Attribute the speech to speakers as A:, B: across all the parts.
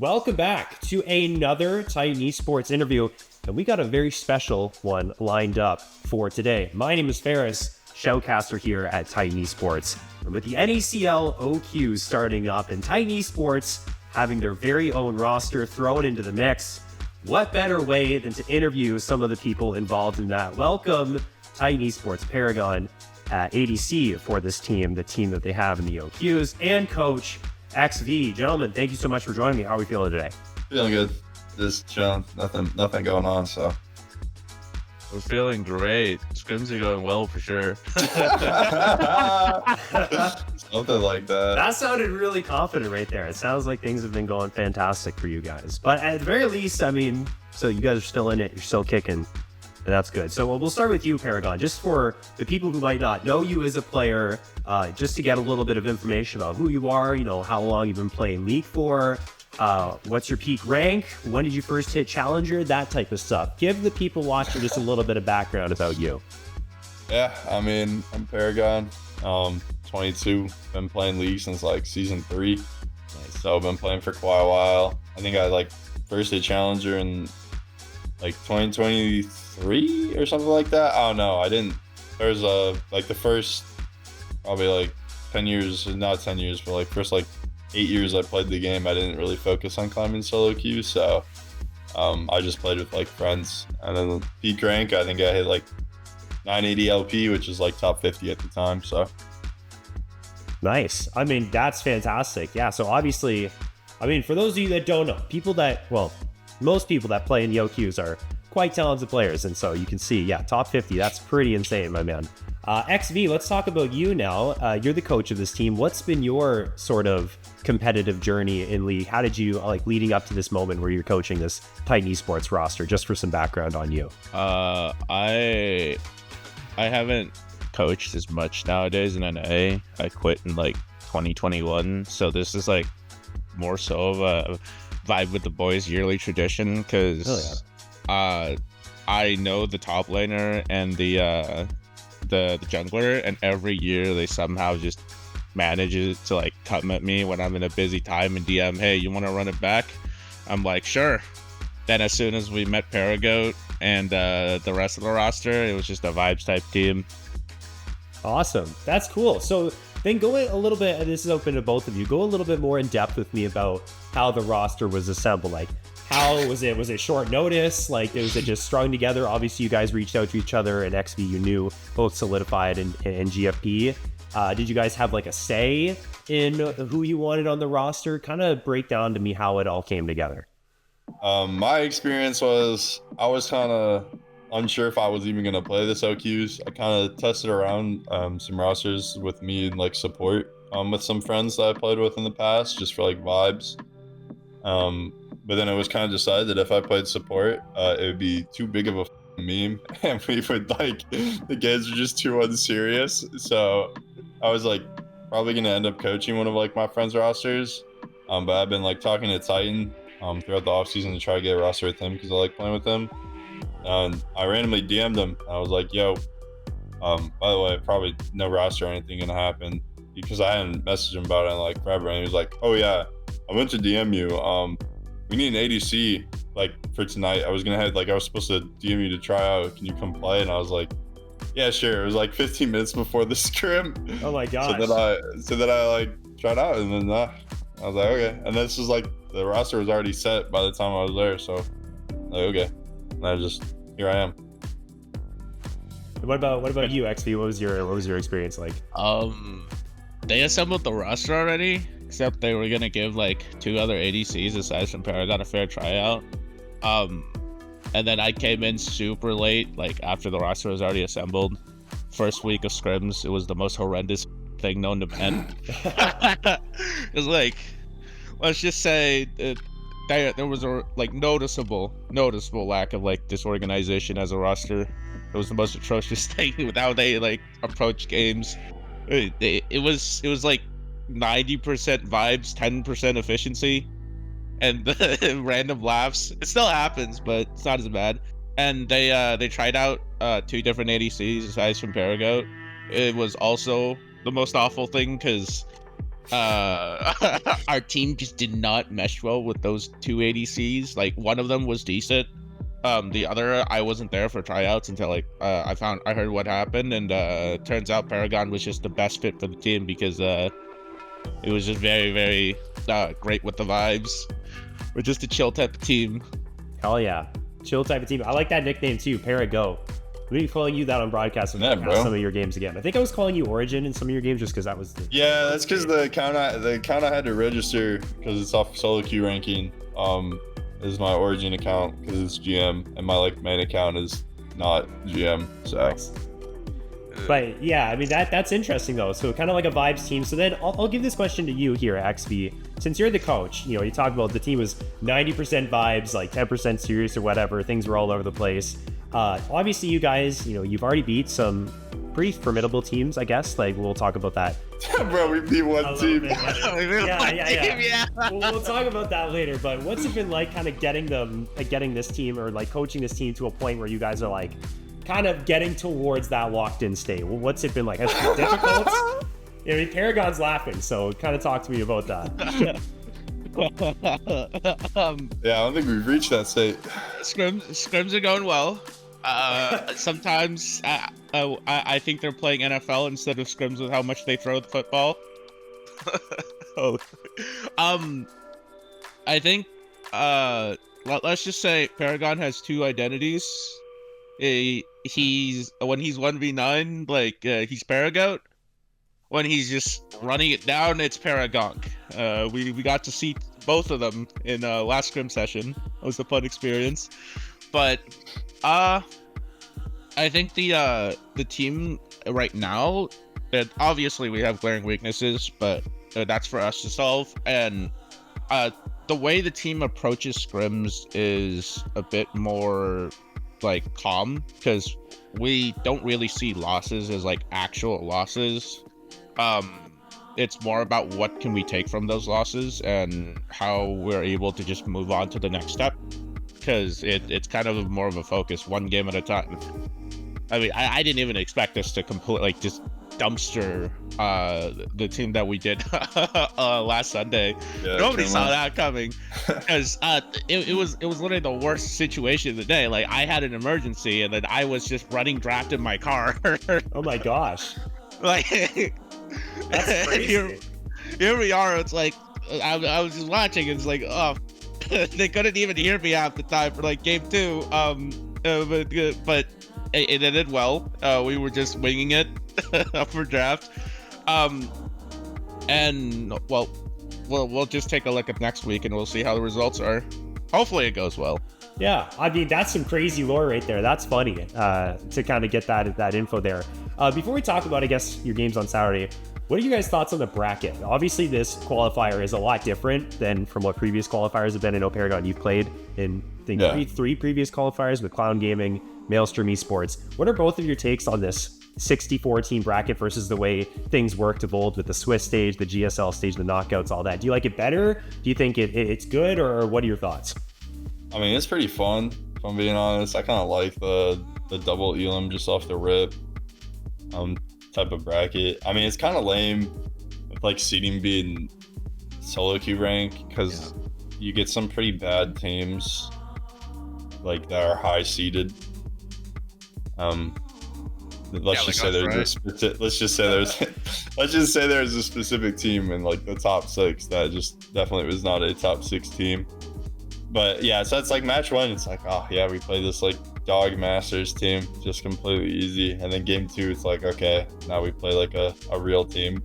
A: Welcome back to another Titan Esports interview, and we got a very special one lined up for today. My name is Faris, shoutcaster here at Titan Esports. And with the NACL OQ starting up and Titan Esports having their very own roster thrown into the mix, what better way than to interview some of the people involved in that? Welcome, Titan Esports Paragon ADC for this team, the team that they have in the OQs, and Coach XV. Gentlemen, thank you so much for joining me. How are we feeling today?
B: Feeling good. Just chilling. Nothing going on, so.
C: We're feeling great. Scrims are going well for sure.
B: Something like that.
A: That sounded really confident right there. It sounds like things have been going fantastic for you guys. But at the very least, I mean, so you guys are still in it. You're still kicking. And that's good. So we'll start with you, Paragon. Just for the people who might not know you as a player, just to get a little bit of information about who you are, you know, how long you've been playing League for, what's your peak rank, when did you first hit Challenger, that type of stuff. Give the people watching just a little bit of background about you.
B: Yeah, I mean, I'm Paragon, 22, been playing League since like season 3.
A: Nice.
B: So I've been playing for quite a while. I think I first hit Challenger in like 2023 or something like that. I don't know. I didn't. There's the first probably 10 years, not 10 years, but first 8 years I played the game. I didn't really focus on climbing solo queue, so I just played with friends. And then peak rank, I think I hit 980 LP, which is top 50 at the time. So
A: nice. I mean, that's fantastic. Yeah. So obviously, I mean, for those of you that don't know, most people that play in the OQs are quite talented players. And so you can see, yeah, top 50, that's pretty insane, my man. XV, let's talk about you now. You're the coach of this team. What's been your sort of competitive journey in League? How did you, leading up to this moment where you're coaching this Titan Esports roster, just for some background on you?
C: I haven't coached as much nowadays in NA. I quit in 2021. So this is more so of a vibe with the boys yearly tradition, because I know the top laner and the jungler, and every year they somehow just manages to come at me when I'm in a busy time and DM, hey, you want to run it back? I'm like, sure. Then as soon as we met Paragon and the rest of the roster, it was just a vibes type team.
A: Awesome. That's cool. So then go a little bit, and this is open to both of you, go a little bit more in depth with me about how the roster was assembled. How was it? Was it short notice? Was it just strung together? Obviously, you guys reached out to each other, and XV, you knew both Solidified and GFP. Did you guys have a say in who you wanted on the roster? Kind of break down to me how it all came together.
B: My experience was I was kind of unsure if I was even going to play this OQs. I kind of tested around some rosters with me and support with some friends that I played with in the past, just for vibes. But then it was kind of decided that if I played support, it would be too big of a meme, and we would the games are just too unserious. So I was probably gonna end up coaching one of my friends' rosters. But I've been talking to Titan throughout the offseason to try to get a roster with him because I like playing with him. And I randomly DM'd him. I was like, yo, by the way, probably no roster or anything gonna happen, because I hadn't messaged him about it in forever. And he was like, oh yeah, I went to DM you. We need an ADC for tonight. I was supposed to DM you to try out. Can you come play? And I was like, yeah, sure. It was 15 minutes before the scrim.
A: Oh my gosh.
B: So then I tried out, and then I was like, okay. And this was the roster was already set by the time I was there. So okay. And here I am.
A: What about you, XV? What was your experience like?
C: They assembled the roster already, except they were gonna give 2 other ADCs aside from Paragon a fair tryout. And then I came in super late, after the roster was already assembled. First week of scrims, it was the most horrendous thing known to man. It was let's just say there was a noticeable lack of disorganization as a roster. It was the most atrocious thing with how they approach games. It was 90% vibes, 10% efficiency, and the random laughs. It still happens, but it's not as bad. And they tried out 2 different ADCs aside from Paragon. It was also the most awful thing, because our team just did not mesh well with those two ADCs. Like, one of them was decent. The other, I wasn't there for tryouts until like I heard what happened, and turns out Paragon was just the best fit for the team because it was just very, very great with the vibes. We're just a chill type of team.
A: Hell yeah, chill type of team. I like that nickname too, Paragon. We'll be calling you that on broadcast
B: Yeah, bro.
A: some of your games again. I think I was calling you Origin in some of your games just because that was
B: Yeah, that's because the account I had to register because it's off solo queue ranking. Is my Origin account because it's GM, and my like main account is not GM. So.
A: Nice. But yeah, I mean that's interesting though. So kind of like a vibes team. So then I'll give this question to you here, XV. Since you're the coach, you know, you talk about the team was 90% vibes, like 10% serious or whatever. Things were all over the place. Obviously, you guys, you know, you've already beat some pretty formidable teams, I guess. Like we'll talk about that.
B: Bro, we beat one team.
A: Yeah. We'll talk about that later. But what's it been like, kind of getting this team or like coaching this team to a point where you guys are like kind of getting towards that locked-in state? Well, what's it been like? Has it been difficult? I mean, Paragon's laughing, so kind of talk to me about that.
B: Yeah, I don't think we've reached that state.
C: Scrims are going well. Sometimes I think they're playing NFL instead of scrims with how much they throw the football. I think let's just say Paragon has two identities. He's when he's 1v9, like he's Paragon. When he's just running it down, it's Paragon. We got to see both of them in last scrim session. It was a fun experience. But I think the team right now, obviously we have glaring weaknesses, but that's for us to solve. And the way the team approaches scrims is a bit more like calm, because we don't really see losses as like actual losses. It's more about what can we take from those losses and how we're able to just move on to the next step, because it's kind of more of a focus, one game at a time. I mean, I didn't even expect us to completely like just dumpster the team that we did last Sunday. Yeah, nobody saw that coming, because it was literally the worst situation of the day. Like, I had an emergency and then I was just running draft in my car.
A: Oh my gosh.
C: Like, that's crazy. Here we are. It's like I was just watching. It's like, oh, they couldn't even hear me half the time for like game 2. But it ended well. We were just winging it for draft. And well, we'll just take a look at next week and we'll see how the results are. Hopefully it goes well.
A: Yeah, I mean, that's some crazy lore right there. That's funny to kind of get that info there. Before we talk about, I guess, your games on Saturday, what are you guys' thoughts on the bracket? Obviously, this qualifier is a lot different than from what previous qualifiers have been. I know, Paragon, you've played in, I think, three previous qualifiers with Clown Gaming, Maelstrom Esports. What are both of your takes on this 64-team bracket versus the way things worked evolved with the Swiss stage, the GSL stage, the knockouts, all that? Do you like it better? Do you think it's good, or what are your thoughts?
B: I mean, it's pretty fun, if I'm being honest. I kind of like the double elim just off the rip type of bracket. I mean, it's kind of lame with like seeding being solo queue rank, because you get some pretty bad teams like that are high seeded. Let's just say there's a specific team in like the top 6 that just definitely was not a top 6 team. But yeah, so it's like match 1, it's like, oh yeah, we play this like dog masters team, just completely easy. And then game 2, it's like, okay, now we play like a real team.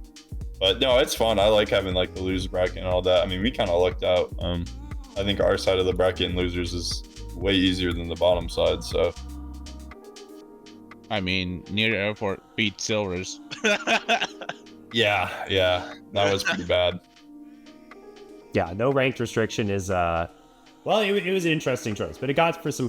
B: But no, it's fun. I like having like the loser bracket and all that. I mean, we kind of lucked out. I think our side of the bracket and losers is way easier than the bottom side, so.
C: I mean, near airport beat Silvers.
B: Yeah, that was pretty bad.
A: Yeah, no ranked restriction is well, it was an interesting choice, but it got for some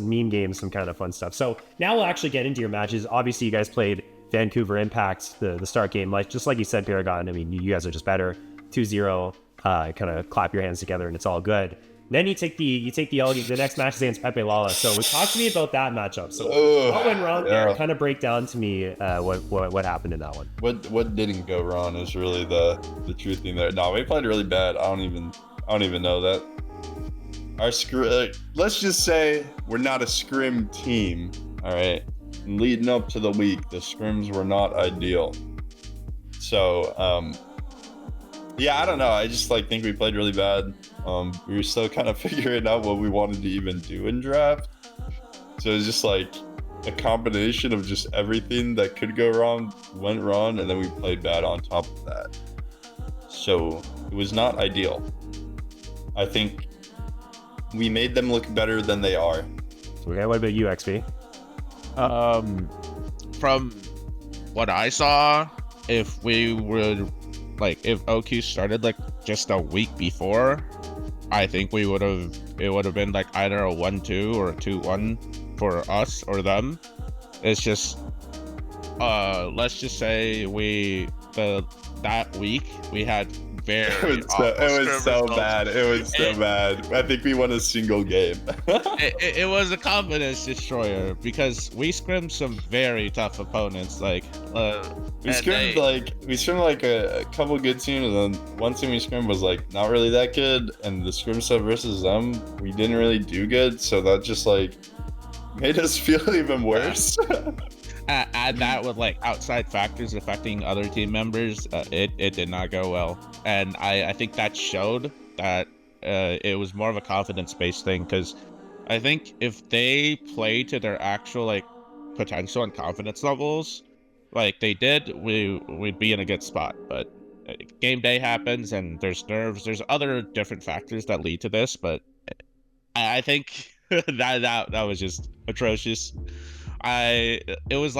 A: meme games, some kind of fun stuff. So now we'll actually get into your matches. Obviously, you guys played Vancouver Impact, the start game, just like you said, Paragon. I mean, you guys are just better. 2-0, kind of clap your hands together and it's all good. Then you take the the next match is against Pepe Lala. So talk to me about that matchup. So what went wrong there? Kind of break down to me what happened in that one.
B: What didn't go wrong is really the true thing there. No, we played really bad. I don't even know that. Our let's just say we're not a scrim team. All right. And leading up to the week, the scrims were not ideal. So yeah, I don't know. I just think we played really bad. We were still kind of figuring out what we wanted to even do in draft. So it's just a combination of just everything that could go wrong went wrong, and then we played bad on top of that. So it was not ideal. I think we made them look better than they are.
A: Okay, what about you, XP?
C: From what I saw, if we were if OQ started just a week before, I think it would have been either a 1-2 or a 2-1 for us or them. It's just let's just say that week we had it was so bad. I think we won a single game. it was a confidence destroyer because we scrimmed some very tough opponents. We scrimmed
B: a couple good teams, and then one team we scrimmed was not really that good, and the scrim set versus them we didn't really do good, so that just made us feel even worse.
C: Add that with outside factors affecting other team members, it did not go well, and I think that showed that it was more of a confidence-based thing, because I think if they play to their actual potential and confidence levels they did, we'd be in a good spot. But game day happens, and there's nerves, there's other different factors that lead to this, but I think that was just atrocious. It was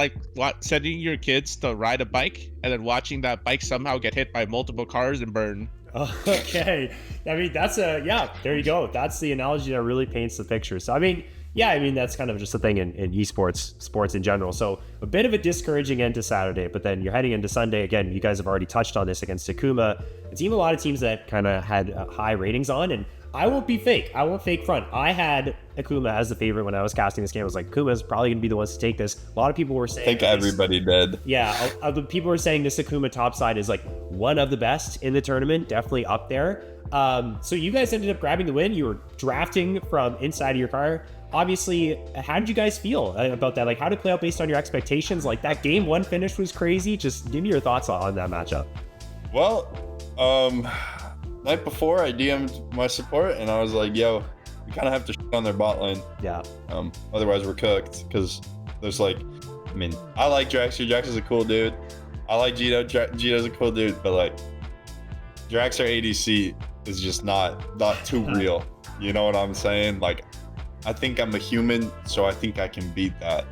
C: sending your kids to ride a bike and then watching that bike somehow get hit by multiple cars and burn.
A: Okay. I mean, there you go. That's the analogy that really paints the picture. So, that's kind of just a thing in esports, sports in general. So a bit of a discouraging end to Saturday, but then you're heading into Sunday. Again, you guys have already touched on this against Takuma, a team a lot of teams that kind of had high ratings on, and I won't be fake. I won't fake front. I had Akuma as the favorite when I was casting this game. I was like, Akuma's probably going to be the ones to take this. A lot of people were saying...
B: I think everybody did.
A: Yeah, people were saying this Akuma top side is one of the best in the tournament, definitely up there. So you guys ended up grabbing the win. You were drafting from inside of your car. Obviously, how did you guys feel about that? How did it play out based on your expectations? That game one finish was crazy. Just give me your thoughts on that matchup.
B: Well, night before, I DM'd my support, and I was like, yo, we kind of have to shit on their bot lane.
A: Yeah.
B: Otherwise, we're cooked, because there's I like Draxter. Draxter's a cool dude. I like Gito. Gito's a cool dude, but Draxter ADC is just not too real. You know what I'm saying? I think I'm a human, so I think I can beat that.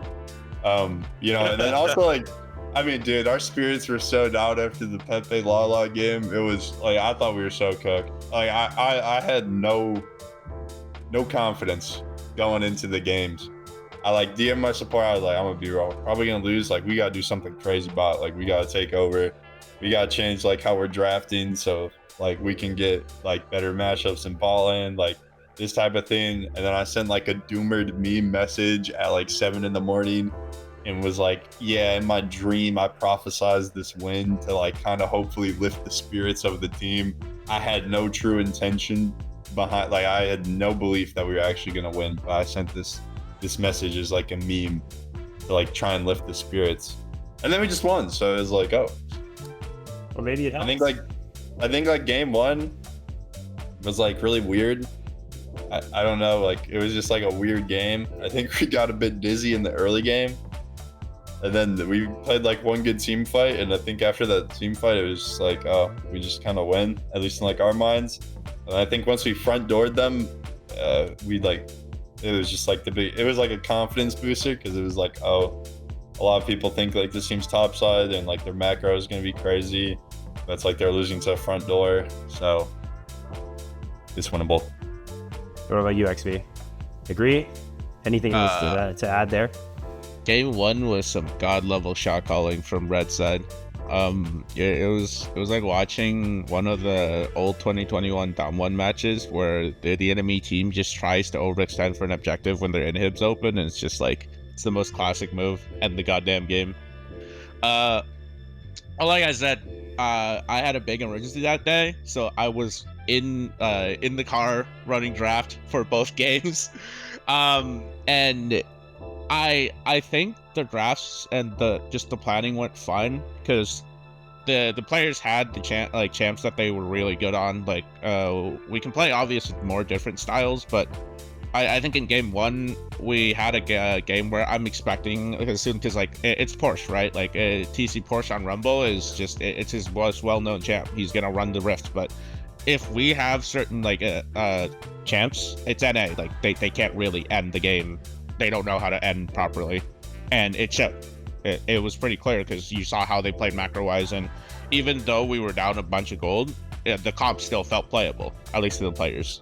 B: And then also dude, our spirits were so down after the Pepe Lala game. It was I thought we were so cooked. I had no confidence going into the games. I DM my support. I was I'm gonna be wrong. Probably gonna lose. We gotta do something crazy bot. We gotta take over. We gotta change how we're drafting, so we can get better matchups in ball lane, this type of thing. And then I sent a doomered meme message at 7 a.m. and was yeah, in my dream I prophesized this win to kind of hopefully lift the spirits of the team. I had no true intention behind, I had no belief that we were actually gonna win, but I sent this message as a meme to try and lift the spirits, and then we just won. So it was oh,
A: well, maybe it helps.
B: I think game one was really weird. I don't know, it was just a weird game. I think we got a bit dizzy in the early game, and then we played one good team fight, and I think after that team fight it was just oh, we just kind of win, at least in our minds. And I think once we front doored them, we it was just it was a confidence booster, because it was oh, a lot of people think this team's topside and their macro is going to be crazy. That's they're losing to a front door, so it's winnable.
A: What about you, XV? Agree? Anything else to add there?
C: Game one was some god level shot calling from red side. It was like watching one of the old 2021 Dom 1 matches where the enemy team just tries to overextend for an objective when their inhib's open, and it's just like, it's the most classic move, end the goddamn game. Like I said, I had a big emergency that day, so I was in the car running draft for both games. And I think the drafts and the planning went fine, because the players had the champs that they were really good on. Like, we can play obviously more different styles, but I think in game 1 we had a game where I'm expecting, because like it's Porsche, right? Like TC Porsche on Rumble is just, it's his most well-known champ. He's gonna run the Rift, but if we have certain like champs, it's NA. Like they can't really end the game. They don't know how to end properly, and it showed. It was pretty clear, because you saw how they played macro-wise, and even though we were down a bunch of gold, the comp still felt playable, at least to the players.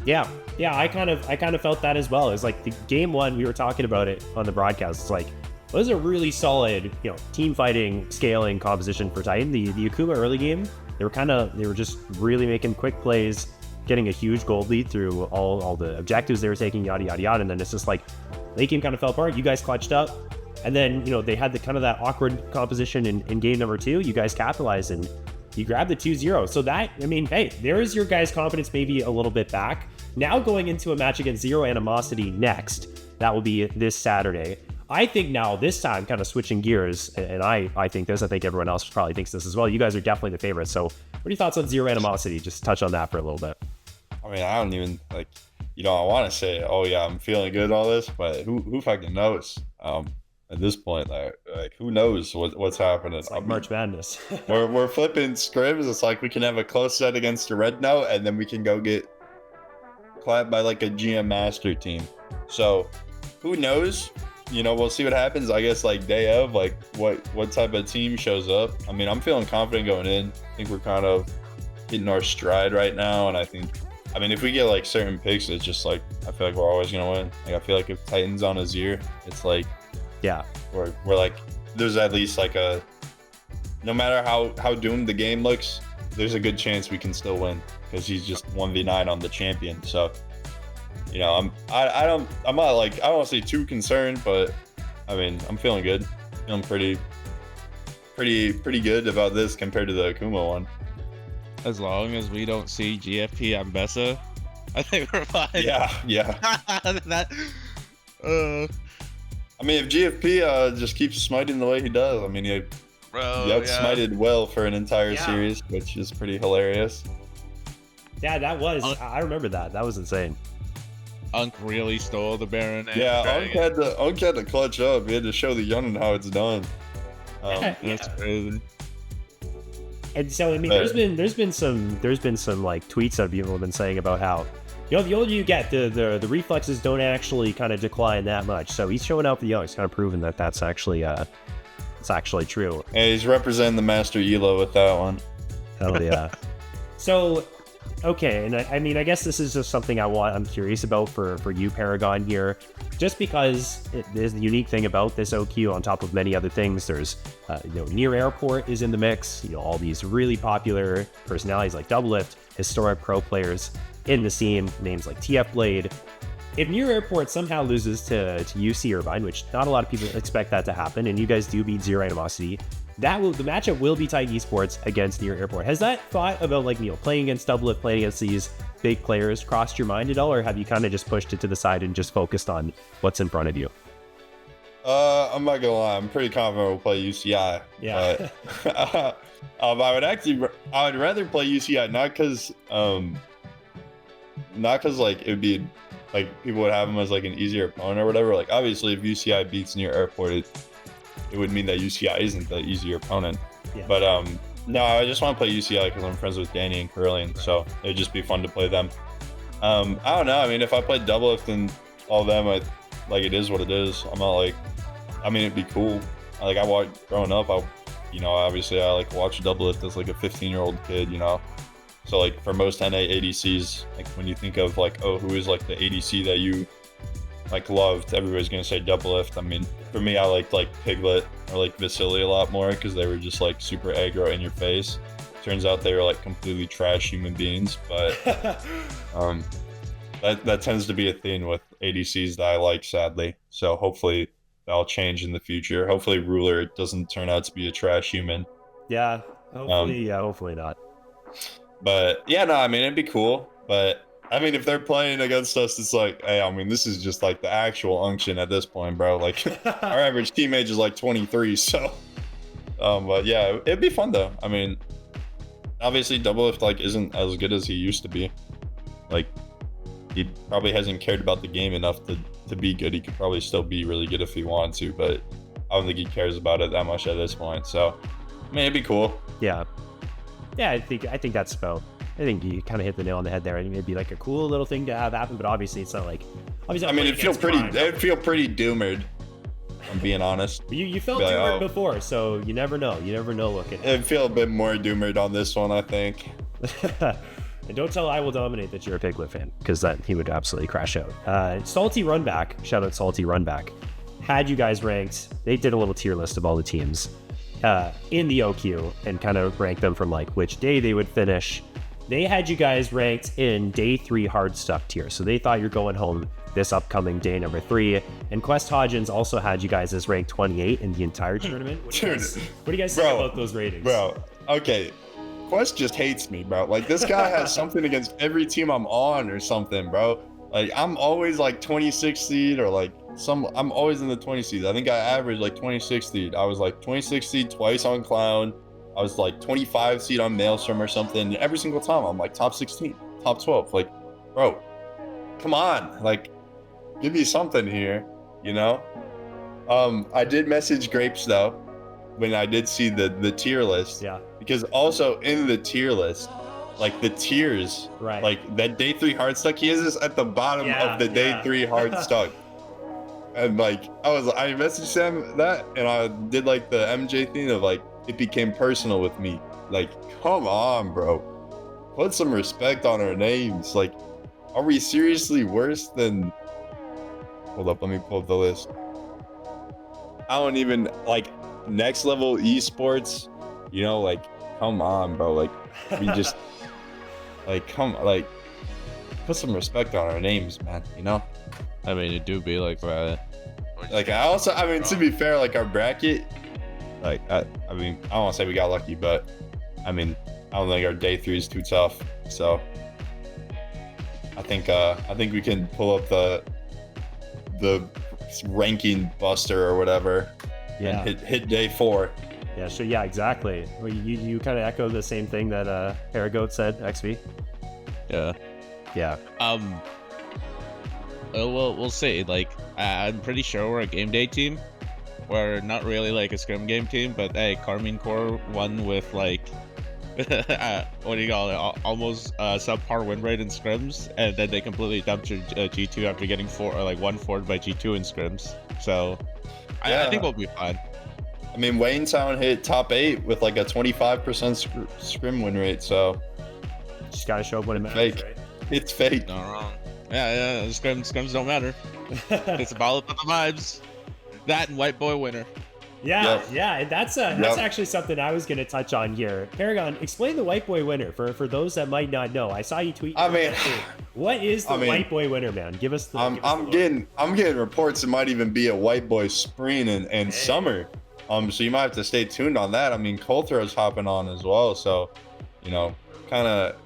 A: Yeah, I kind of felt that as well. It's like the game 1, we were talking about it on the broadcast. It's like, it was a really solid, team fighting, scaling composition for Titan. The Akuma early game, they were just really making quick plays, getting a huge gold lead through all the objectives they were taking, yada yada yada. And then it's just like, late game kind of fell apart. You guys clutched up, and then they had the kind of that awkward composition in game number 2. You guys capitalized and you grabbed the 2-0. So that, hey, there is your guys' confidence maybe a little bit back. Now going into a match against Zero Animosity next, that will be this Saturday. I think now, this time, kind of switching gears, and I think this, I think everyone else probably thinks this as well. You guys are definitely the favorites. So what are your thoughts on Zero Animosity? Just touch on that for a little bit.
B: I mean, I don't even, I want to say, oh yeah, I'm feeling good, all this, but who fucking knows? At this point, like who knows what's happening?
A: It's like March Madness.
B: we're flipping scrims. It's like we can have a close set against a red note, and then we can go get clapped by like a GM Master team. So who knows? We'll see what happens. I guess like day of, like what type of team shows up. I mean, I'm feeling confident going in. I think we're kind of hitting our stride right now, and I think, if we get like certain picks, it's just like, I feel like we're always gonna win. Like, I feel like if Titan's on Azir, it's like,
A: yeah,
B: we're like, there's at least like no matter how doomed the game looks, there's a good chance we can still win, because he's just 1v9 on the champion. So, I don't want to say too concerned, but I'm feeling good. Feeling pretty good about this compared to the Akuma one.
C: As long as we don't see GFP on Bessa, I think we're fine.
B: Yeah. If GFP just keeps smiting the way he does, he outsmited well for an entire series, which is pretty hilarious.
A: Yeah, that was. I remember that. That was insane.
C: Unk really stole the Baron.
B: Yeah, Unk had to clutch up. He had to show the youngin how it's done.
C: That's crazy.
A: And so there's been some like tweets that people have been saying about how, the older you get, the reflexes don't actually kind of decline that much. So he's showing out for the young. He's kind of proven that that's actually it's actually true.
B: Yeah, he's representing the Master Elo with that one.
A: Hell yeah. So, okay, and I guess this is just something I'm curious about for you, Paragon, here, just because there's the unique thing about this OQ on top of many other things. There's, Near Airport is in the mix, all these really popular personalities like Doublelift, historic pro players in the scene, names like TF Blade. If Near Airport somehow loses to UC Irvine, which not a lot of people expect that to happen, and you guys do beat Zero Animosity, the matchup will be Titan Esports against Near Airport. Has that thought about playing against Doublelift, playing against these big players crossed your mind at all, or have you kind of just pushed it to the side and just focused on what's in front of you?
B: I'm not gonna line. I'm pretty confident we'll play UCI.
A: Yeah.
B: But, I would rather play UCI not because like it would be like people would have him as like an easier opponent or whatever. Like, obviously, if UCI beats Near Airport, it would mean that UCI isn't the easier opponent.
A: Yeah.
B: But no, I just want to play UCI because I'm friends with Danny and Curling, so it'd just be fun to play them. I don't know. If I played Doublelift and all them, it is what it is. I'm not like, it'd be cool. I watched growing up. Obviously I watch Doublelift as like a 15-year-old kid. So like for most NA ADCs, like when you think of like, oh, who is like the ADC that you like loved, everybody's gonna say Doublelift. I mean, for me, I liked like Piglet or like Vasily a lot more because they were just like super aggro in your face. Turns out they were like completely trash human beings, but that tends to be a theme with ADCs that I like, sadly. So hopefully that'll change in the future. Hopefully Ruler doesn't turn out to be a trash human.
A: Yeah, hopefully not.
B: But yeah, no, I mean, it'd be cool. But I mean, if they're playing against us, it's like, hey, I mean, this is just like the actual unction at this point, bro. Like our average team age is like 23. So, but yeah, it'd be fun though. I mean, obviously Doublelift like isn't as good as he used to be. Like he probably hasn't cared about the game enough to be good. He could probably still be really good if he wanted to, but I don't think he cares about it that much at this point. So, I mean, it'd be cool.
A: Yeah, I think that's about. I think you kind of hit the nail on the head there. It'd be like a cool little thing to have happen, but obviously it's not like. Obviously,
B: I mean, it'd feel pretty doomered. I'm being honest.
A: You felt doomered before, so you never know. You never know.
B: It'd feel a bit more doomered on this one, I think.
A: And don't tell I Will Dominate that you're a Piglet fan, because that he would absolutely crash out. Salty Runback, shout out Salty Runback, had you guys ranked. They did a little tier list of all the teams in the OQ and kind of ranked them from like which day they would finish. They had you guys ranked in day 3 hard stuck tier, so they thought you're going home this upcoming day number 3. And Quest Hodgins also had you guys as ranked 28 in the entire tournament. What do you guys think about those ratings?
B: Bro, okay. Quest just hates me, bro. Like, this guy has something against every team I'm on or something, bro. Like, I'm always like 26 seed or like I'm always in the 20 seed. I think I averaged like 26 seed. I was like 26 seed twice on Clown. I was like 25 seed on Maelstrom or something. Every single time I'm like top 16, top 12. Like, bro, come on. Like, give me something here, you know? I did message Grapes though when I did see the tier list.
A: Yeah.
B: Because also in the tier list, like the tiers,
A: right?
B: Like that day 3 hard stuck, he is at the bottom of the day 3 hard stuck. And like I messaged Sam that, and I did like the MJ thing of like it became personal with me. Like, come on, bro, put some respect on our names. Like, are we seriously worse than? Hold up, let me pull up the list. I don't even like next level esports. You know, like, come on, bro. Like, we just like put some respect on our names, man. You know.
C: I mean, it do be like that.
B: Like, I mean, to be fair, like our bracket, like I mean, I don't want to say we got lucky, but I mean, I don't think our day 3 is too tough. So I think we can pull up the ranking buster or whatever.
A: Yeah.
B: And hit day 4.
A: Yeah. So yeah, exactly. Well, you kind of echo the same thing that Paragon said. XV.
C: Yeah.
A: Yeah.
C: Well, we'll see. Like, I'm pretty sure we're a game day team. We're not really like a scrim game team, but hey, Carmine Core won with like, what do you call it? Almost subpar win rate in scrims, and then they completely dumped G2 after getting 1-4'd by G2 in scrims. So, yeah. I think we'll be fine.
B: I mean, Waynestown hit top 8 with like a 25% scrim win rate, so
A: just gotta show up when it matters.
B: Fake.
A: Right?
B: It's fake.
C: Not wrong. Yeah. Scrims don't matter. It's about the vibes. That and White Boy winner.
A: Yeah, yeah, and that's actually something I was gonna touch on here. Paragon, explain the White Boy winner for those that might not know. I saw you tweet.
B: I mean,
A: what is the White Boy winner, man? Give us the.
B: I'm getting reports it might even be a White Boy spring and summer. So you might have to stay tuned on that. I mean, Coulter's hopping on as well, so you know, kind of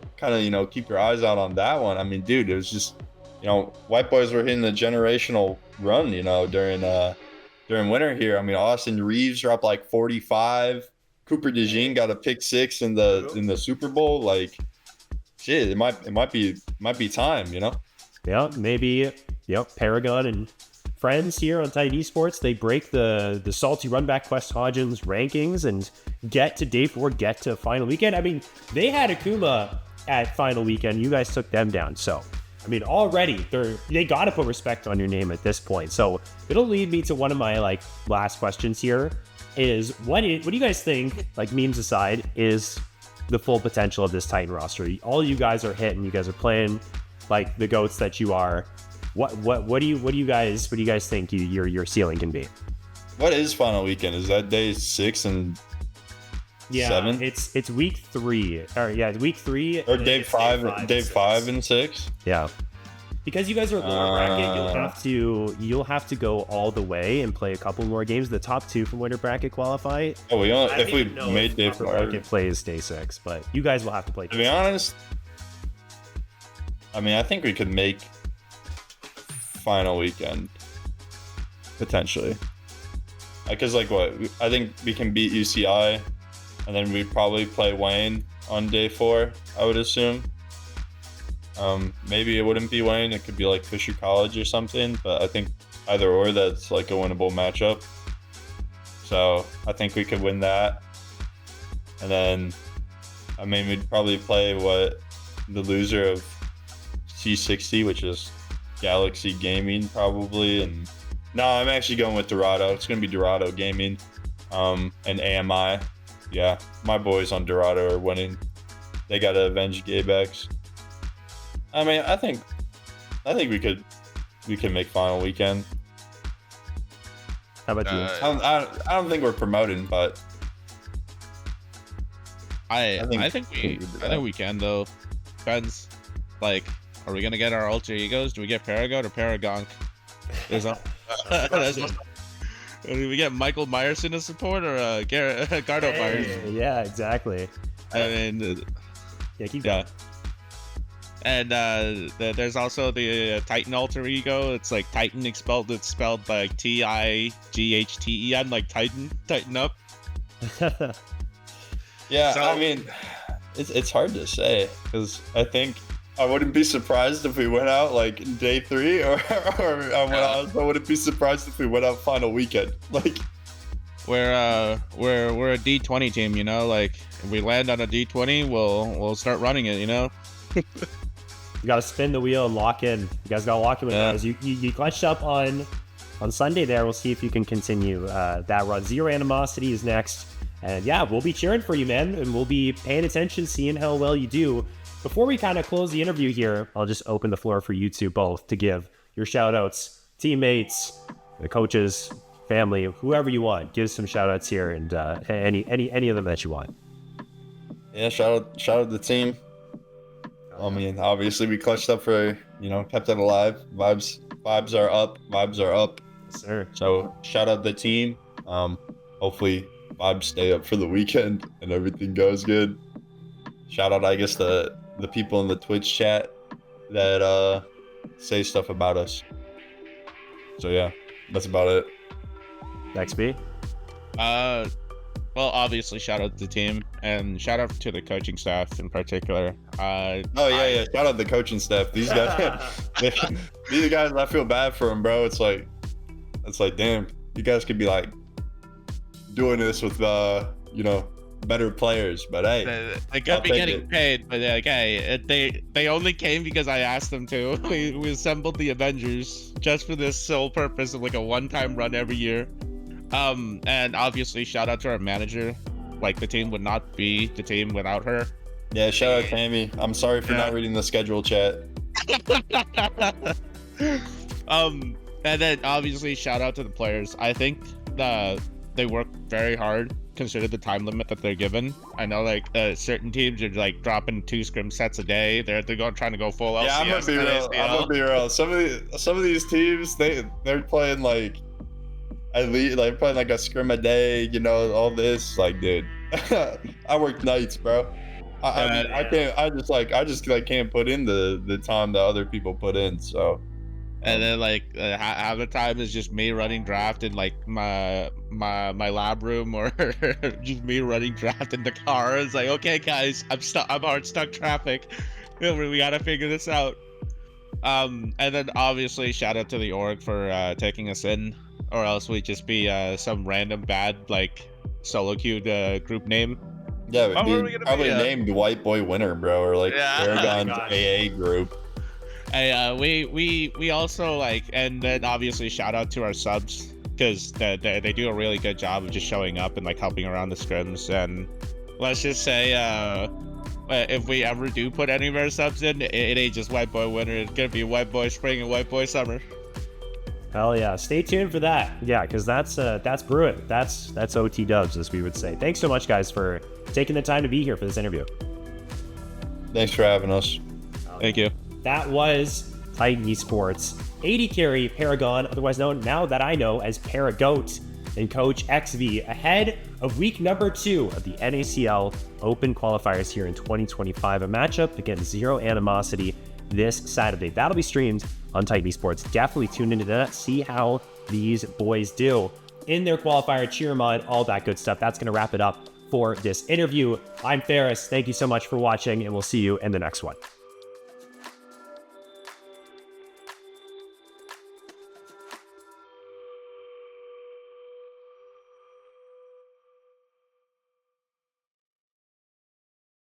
B: you know, keep your eyes out on that one. I mean, dude, it was just, you know, White Boys were hitting a generational run, you know, during winter here. I mean, Austin Reeves dropped like 45. Cooper DeJean got a pick 6 in the Super Bowl. Like, shit, it might be time, you know.
A: Yeah, maybe. Yep, Paragon and friends here on Titan Esports, they break the salty runback Quest Hodgins rankings and get to day 4, get to final weekend. I mean, they had Akuma at final weekend. You guys took them down, so. I mean, already they got to put respect on your name at this point. So it'll lead me to one of my like last questions here is what do you guys think, like memes aside, is the full potential of this Titan roster? All you guys are hitting, you guys are playing like the goats that you are. What do you guys think your ceiling can be?
B: What is final weekend? Is that day 6 and 7?
A: It's week 3. Or yeah, it's week 3.
B: Or day 5, day 5 and 6.
A: Yeah. Because you guys are lower bracket, you'll have to go all the way and play a couple more games. The top 2 from winter bracket qualify.
B: Oh, if we made day 5,
A: bracket plays day 6, but you guys will have to play.
B: To be honest, I mean, I think we could make final weekend potentially. Because I think we can beat UCI, and then we'd probably play Wayne on day 4. I would assume. Maybe it wouldn't be Wayne. It could be like Fisher College or something. But I think either or, that's like a winnable matchup. So I think we could win that. And then, I mean, we'd probably play the loser of C60, which is Galaxy Gaming probably. And no, I'm actually going with Dorado. It's going to be Dorado Gaming, and AMI. Yeah, my boys on Dorado are winning. They got to avenge Gabex. I mean, I think we could make final weekend.
A: How about you?
B: I don't think we're promoting, but
C: I think we can though. Depends. Like, are we gonna get our alter egos? Do we get Paragon or Paragon? Do we get Michael Myerson to support or Gardo Myers?
A: Yeah, exactly.
C: I mean,
A: yeah, keep going.
C: And there's also the Titan alter ego. It's like Titan expelled. It's spelled like TIGHTEN, like Tighten up.
B: Yeah,
C: so,
B: I mean, it's hard to say because I think I wouldn't be surprised if we went out like day 3, or I wouldn't be surprised if we went out final weekend. Like,
C: we're a D20 team, you know. Like, if we land on a D20, we'll start running it, you know.
A: You gotta spin the wheel and lock in. You guys gotta lock in with guys. You clutched up on Sunday there. We'll see if you can continue that run. Zero Animosity is next. And yeah, we'll be cheering for you, man. And we'll be paying attention, seeing how well you do. Before we kind of close the interview here, I'll just open the floor for you two both to give your shout outs, teammates, the coaches, family, whoever you want. Give some shout outs here and any of them that you want.
B: Yeah, shout out the team. I mean, obviously we clutched up for, kept it alive. Vibes are up.
A: Yes, sir.
B: So shout out the team. Hopefully vibes stay up for the weekend and everything goes good. Shout out, I guess, the people in the Twitch chat that say stuff about us. So yeah, that's about it.
A: Next B.
C: Well, obviously, shout out to the team and shout out to the coaching staff in particular.
B: Shout out the coaching staff. These guys, these guys, I feel bad for them, bro. It's like, damn, you guys could be like doing this with, better players. But hey,
C: they could be getting paid. But they only came because I asked them to. We assembled the Avengers just for this sole purpose of like a one-time run every year. And obviously shout out to our manager. Like, the team would not be the team without her.
B: Yeah, shout out Tammy. I'm sorry for not reading the schedule chat.
C: And then obviously shout out to the players. I think they work very hard considering the time limit that they're given. I know certain teams are like dropping 2 scrim sets a day. They're trying to go full LCS.
B: Yeah, I'm gonna be real. Some of these teams they're playing like elite, like playing like a scrim a day, all this. Like, dude, I work nights, bro. I just can't put in the time that other people put in. So,
C: and then half the time is just me running draft in like my lab room, or just me running draft in the car. It's like, okay, guys, I'm hard stuck traffic. We gotta figure this out. And then obviously shout out to the org for taking us in. Or else we'd just be some random bad solo queued group name.
B: Yeah, we'd be probably named White Boy Winner, bro, or Paragon's AA group.
C: Hey, we also and then obviously shout out to our subs, because they do a really good job of just showing up and helping around the scrims. And let's just say if we ever do put any of our subs in, it ain't just white boy winter. It's gonna be white boy spring and white boy summer.
A: Hell yeah. Stay tuned for that. Yeah, because that's brewing. That's OT dubs, as we would say. Thanks so much, guys, for taking the time to be here for this interview.
B: Thanks for having us.
C: Thank you.
A: That was Titan Esports 80 carry Paragon, otherwise known now that I know as Paragoat, and Coach XV ahead of week number 2 of the NACL Open qualifiers here in 2025. A matchup against Zero Animosity this Saturday. That'll be streamed on Titan Esports. Definitely tune into that, see how these boys do in their qualifier, cheer them on, all that good stuff. That's going to wrap it up for this interview. I'm Faris. Thank you so much for watching, and we'll see you in the next one.